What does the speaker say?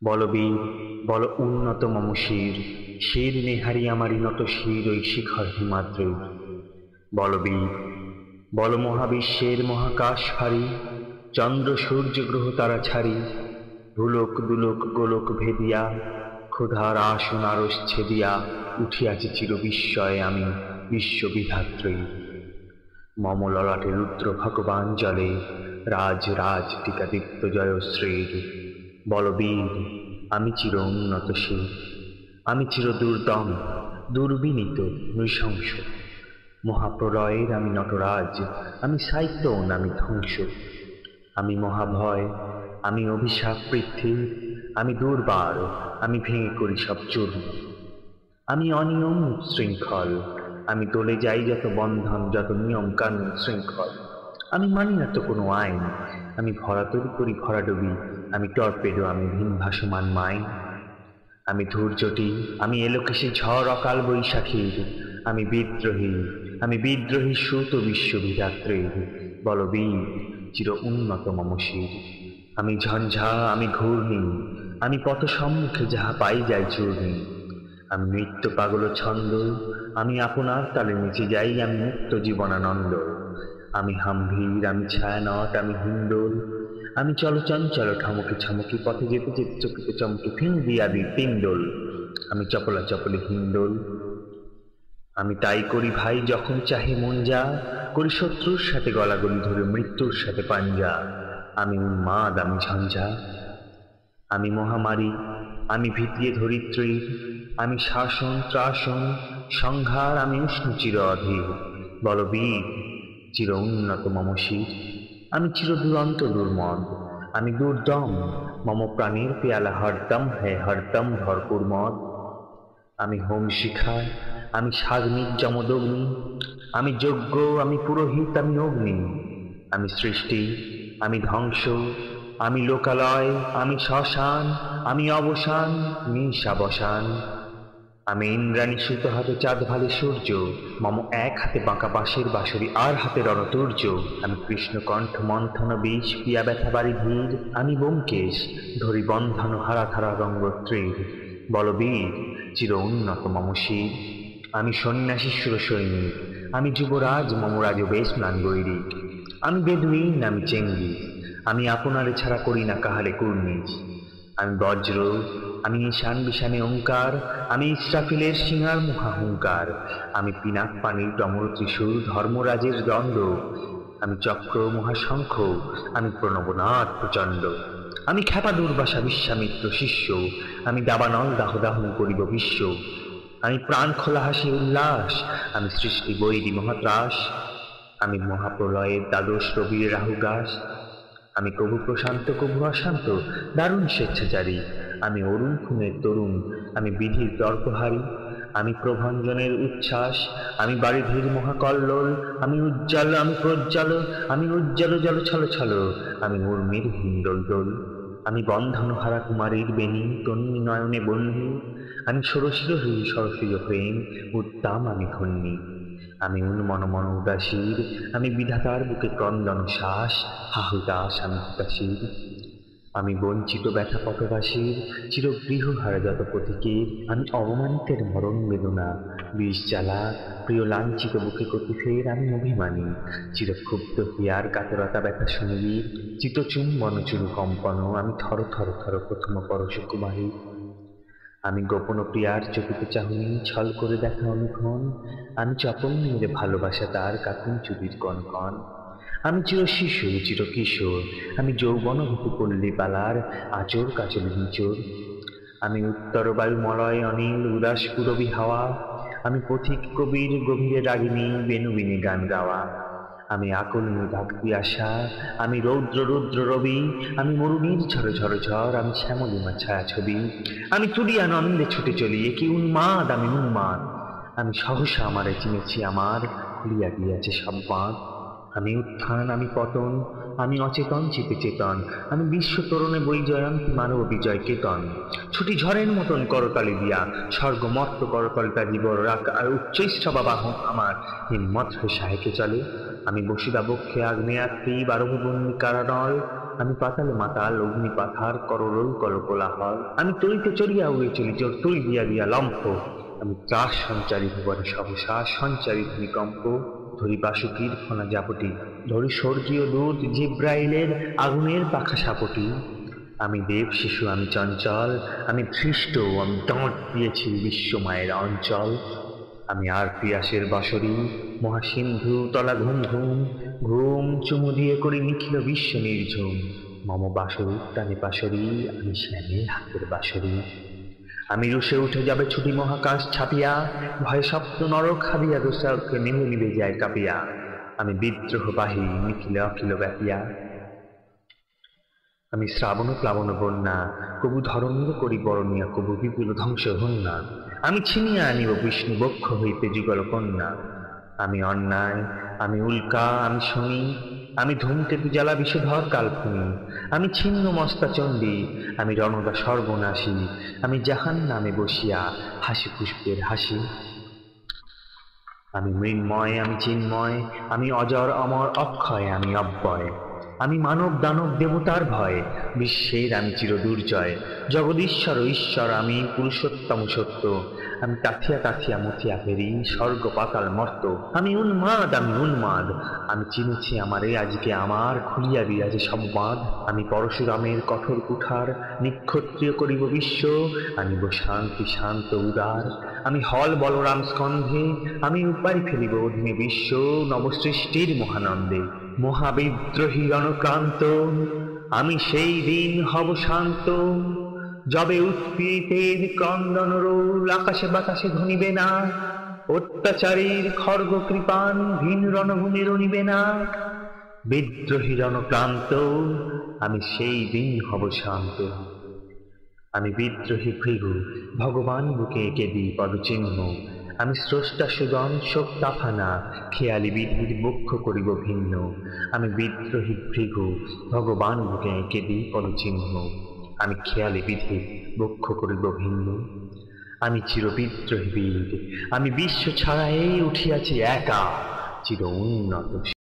বলবীর বল উন্নত মম শির, শির নেহারি আমারি নত শির ওই শিখর হিমাদ্রি। বলবীর বল মহাবিশ্বের মহাকাশ ফারি, চন্দ্র সূর্য গ্রহ তারা ছাড়ি, ভুলোক দুলোক গোলক ভেদিয়া, ক্ষুধার আসন আরস ছেদিয়া উঠিয়াছি চির বিস্ময়ে আমি বিশ্ববিধাত্রী। মম ললাটে রুদ্র ভগবান জলে, রাজ রাজ টিকা দীপ্ত জয়শ্রীর। বলবীর আমি চির উন্নতশীল, আমি চির দুর্দম দুর্বিনীত নৃশংস। মহাপ্রলয়ের আমি নটরাজ, আমি সাইক্লোন, আমি ধ্বংস। আমি মহাভয়, আমি অভিশাপ পৃথ্বীর, আমি দুর্বার, আমি ভেঙে করি সব চূর্ণ। আমি অনিয়ম শৃঙ্খল, আমি তোলে যাই যত বন্ধন, যত নিয়ম কানুন শৃঙ্খল। আমি মানি না তো কোনো আইন, আমি ভরাতরি করি ভরাডুবি, আমি টর্পেডো, আমি ভিন ভাসমান মাইন। আমি ধূর্যটি, আমি এলোকেশে ঝড় অকাল বৈশাখীর, আমি বিদ্রোহী, আমি বিদ্রোহী সুত বিশ্ববিধাত্রীর। বলবীর চির উন্নত মম শির। আমি ঝঞ্ঝা, আমি ঘূর্ণি, আমি পথ সম্মুখে যাহা পাই যাই চূর্ণি। আমি নৃত্য পাগল ছন্দ, আমি আপনার তালে নেচে যাই, আমি মুক্ত জীবনানন্দ। আমি হাম্ভীর, আমি ছায়ানট, আমি হিন্দোল, আমি চলচঞ্চল ঠমকে ছমকে পথে যেতে যেতে চকিতে চমকে ফিঙ্গি আদি পিণ্ডল। আমি চপলা চপলে হিন্দোল, আমি তাই করি ভাই যখন চাহে মন যা, করি শত্রুর সাথে গলাগলি ধরে মৃত্যুর সাথে পাঞ্জা। আমি উন্মাদ, আমি ঝঞ্ঝা, আমি মহামারী, আমি ভিতিয়ে ধরিত্রীর, আমি শাসন ত্রাসন সংহার, আমি উষ্ণ চির অধীর। বলবীর চির উন্নত মম শির। আমি চির দুরন্ত দুর্মদ, আমি দুর্দম, মম প্রাণের পেয়ালা হরদম হে হরদম ভরপুর মদ। আমি হোম শিখা, আমি সাগ্নিক যমদগ্নি, আমি যজ্ঞ, আমি পুরোহিত, আমি অগ্নি। আমি সৃষ্টি, আমি ধ্বংস, আমি লোকালয়, আমি শ্মশান, আমি অবসান নিশাবসান। আমি ইন্দ্রাণী সুত হাতে চাঁদ ভালে সূর্য, মম এক হাতে বাঁকা বাঁশের বাঁশরি আর হাতে রণতুর্য। আমি কৃষ্ণ কণ্ঠ মন্থন বিষ পিয়া ব্যথা বাড়ি ধীর, আমি ব্যোমকেশ ধরি বন্ধন হারা ধারা রঙ্গত্রীর। বলবীর চির উন্নত মম শির। আমি সন্ন্যাসী সুর সৈনিক, আমি যুবরাজ মম রাজবেশ ম্লান গৈরিক। আমি বেদুইন, আমি চেঙ্গিস, আমি আপনারে ছাড়া করি না কাহারে কুর্নিশ। আমি বজ্র, আমি ঈশান বিশানে ওঙ্কার, আমি ইস্রাফিলের সিংহার মুখাহুঙ্কার। আমি পিনাক পানির ডমর ত্রিশূল ধর্মরাজের দণ্ড, আমি চক্র মহাশঙ্খ, আমি প্রণবনাথ প্রচণ্ড। আমি খ্যাপা দুর্বাসা বিশ্বামিত্র শিষ্য, আমি দাবানল দাহদাহন করিব বিশ্ব। আমি প্রাণ খোলা হাসি উল্লাস, আমি সৃষ্টি বৈরী মহাত্রাস। আমি মহাপ্রলয়ের দ্বাদশ রবির রাহুগ্রাস। আমি কভু প্রশান্ত কভু অশান্ত দারুণ স্বেচ্ছাচারী। আমি অরুণ খুনের তরুণ, আমি বিধির তর্কহারী। আমি প্রভঞ্জনের উচ্ছ্বাস, আমি বারিধির মহাকল্লোল। আমি উজ্জ্বল, আমি প্রজ্জ্বল, আমি উজ্জ্বল জল ছল ছল। আমি উর্মির হিন্দোল দোল, আমি বন্ধনহারা কুমারীর বেণী তন্বী নয়নে বন্যী। আমি ষোড়শীরোহী সরসীজ প্রেম উত্তাম, আমি ধন্যী। আমি উন্মনমন উদাসীর, আমি বিধাতার বুকে ক্রন্দন শ্বাস হাহুতাস, আমি হুতাশীর। আমি বঞ্চিত ব্যথা পথবাসীর, চিরগৃহহারা যত পথিকের। আমি অবমানিতের মরণ বেদনা বিষ জ্বালা প্রিয় লাঞ্ছিত বুকে কতিফের। আমি অভিমানী, চিরক্ষুব্ধ হিয়ার কাতরতা ব্যথা শুনিবীর। চিতচুম্বন চুরু কম্পন, আমি থর থর থর প্রথম পরশ কুমারী। আমি গোপন প্রিয়ার চকিত চাহনি ছল করে দেখা অনুক্ষণ। আমি চপল মেরে ভালোবাসা তার কাকুন চুরির কনকন। আমি চির শিশু চির কিশোর, আমি যৌবন হতে পল্লী পালার আচর কাচল নিচোর। আমি উত্তর বায়ুমলয় অনিল উদাস পুরবী হাওয়া, আমি পথিক কবির গভীরে রাগিনী বেনুবিনী গান গাওয়া। আমি আকুল ভক্তি আশা, আমি রৌদ্র রুদ্র রবি, আমি মরুণীর ঝড় ঝড় ঝড়, আমি শ্যামলিমা ছায়া ছবি। আমি তুলিয়া নন্দে ছুটে চলি, এ কি উন্মাদ, আমি উন্মাদ। আমি সহসা আমারে চিনেছি, আমার খুলিয়া গিয়াছে সব বাঁধ। আমি উত্থান, আমি পতন, আমি অচেতন চিতে চেতন, আমি বিশ্ব তরুণে বই জয়ন্তী মানব বিজয় কেতন। ছুটি ঝড়ের মতন করতালি দিয়া স্বর্গ মর্ত করতলটা জীবর রাখ আর উচ্চৈষ্ঠবা বাহন আমার হিম্মত সাহেকে চলে। আমি বসিদা বক্ষে আগ্নেয়াত্রী বারভূবন্যী কারানল, আমি পাতালে মাতাল অগ্নি পাথার কররোল কলকোলাহল। আমি তরিতে চড়িয়া উড়ে চলি জোর তরি দিয়া দিয়া লম্ফ, আমি ত্রাস সঞ্চারী ভুবনে সহসা সঞ্চারী ভূমিকম্প। ধরি বাসুকীর ফনা জাপটি, ধরি স্বর্গীয় দূত জিব্রাইলের আগুনের পাখা সাপটি। আমি দেব শিশু, আমি চঞ্চল, আমি ধৃষ্ট, আমি দাঁত দিয়েছি বিশ্বমায়ের অঞ্চল। আমি আর পিয়াসের বাঁশরী, মহাসিন্ধু তলা ঘুম ঘুম, ঘুম চুমু দিয়ে করি নিখিল বিশ্ব নির্ঝুম। মম বাঁশরী প্রাণে পাশরী, আমি শ্যামের হাতের বাঁশরী। আমি রুষে উঠে যাবে ছুটি মহাকাশ ছাপিয়া, ভয়ে সপ্ত নরক হাবিয়া দোষকে নিভে নিভে যায় কাঁপিয়া। আমি বিদ্রোহ বাহী নিখিলে অখিল ব্যাপিয়া। আমি শ্রাবণ প্লাবন বন্যা, কবু ধরণীর করি বরণিয়া, কবু বিপুল ধ্বংস হন্যা। আমি ছিনিয়া আনিব বিষ্ণু বক্ষ হইতে যুগল কন্যা। আমি অন্যায়, আমি উল্কা, আমি শনি, আমি ধূমকেতু জ্বালা বিষধর কালখনি। আমি ছিন্ন মস্তা চণ্ডী, আমি রণদা সর্বনাশী, আমি জাহান্নামে বসিয়া হাসি পুষ্পের হাসি। আমি মৃন্ময়, আমি চিন্ময়, আমি অজর অমর অক্ষয়, আমি অব্যয়। আমি মানব দানব দেবতার ভয়, বিশ্বের আমি চির দুর্জয়। জগদীশ্বর ঈশ্বর, আমি পুরুষোত্তম সত্য। আমি তাথিয়া তাথিয়া মথিয়া ফেরি স্বর্গ পাতাল মর্ত। আমি উন্মাদ, আমি উন্মাদ, আমি চিনেছি আমারে আজকে আমার, খুলিয়া বিরাজে সব বাঁধ। আমি পরশুরামের কঠোর কুঠার, নিক্ষত্রিয় করিব বিশ্ব, আনিব শান্তি শান্ত উদার। আমি হল বলরাম স্কন্ধে, আমি উপায় ফেলিব অধীনে বিশ্ব, নবসৃষ্টির মহানন্দে। মহাবিদ্রোহী রণক্রান্ত, আমি সেই দিন হব শান্ত, যবে উৎপীড়িতের ক্রন্দন রোল আকাশে বাতাসে ধ্বনিবে না, অত্যাচারীর খর্গ কৃপান ভিন রণভূমি রণিবে না। বিদ্রোহী রণক্রান্ত, আমি সেই দিন হব শান্ত। আমি বিদ্রোহী ভৃগু, ভগবান বুকে এঁকে দিই পদচিহ্ন। আমি স্রষ্টা সুজন শোকতাফানা, খেয়ালি বিধির বক্ষ করিব ভিন্ন। আমি বিদ্রোহী ভৃগু, ভগবান বুকে এঁকে দিই পদচিহ্ন। আমি খেয়ালি বিধির বক্ষ করিব ভিন্ন। আমি চির বিদ্রোহী বীর, আমি বিশ্ব ছাড়াই উঠিয়াছি একা, চির উন্নত।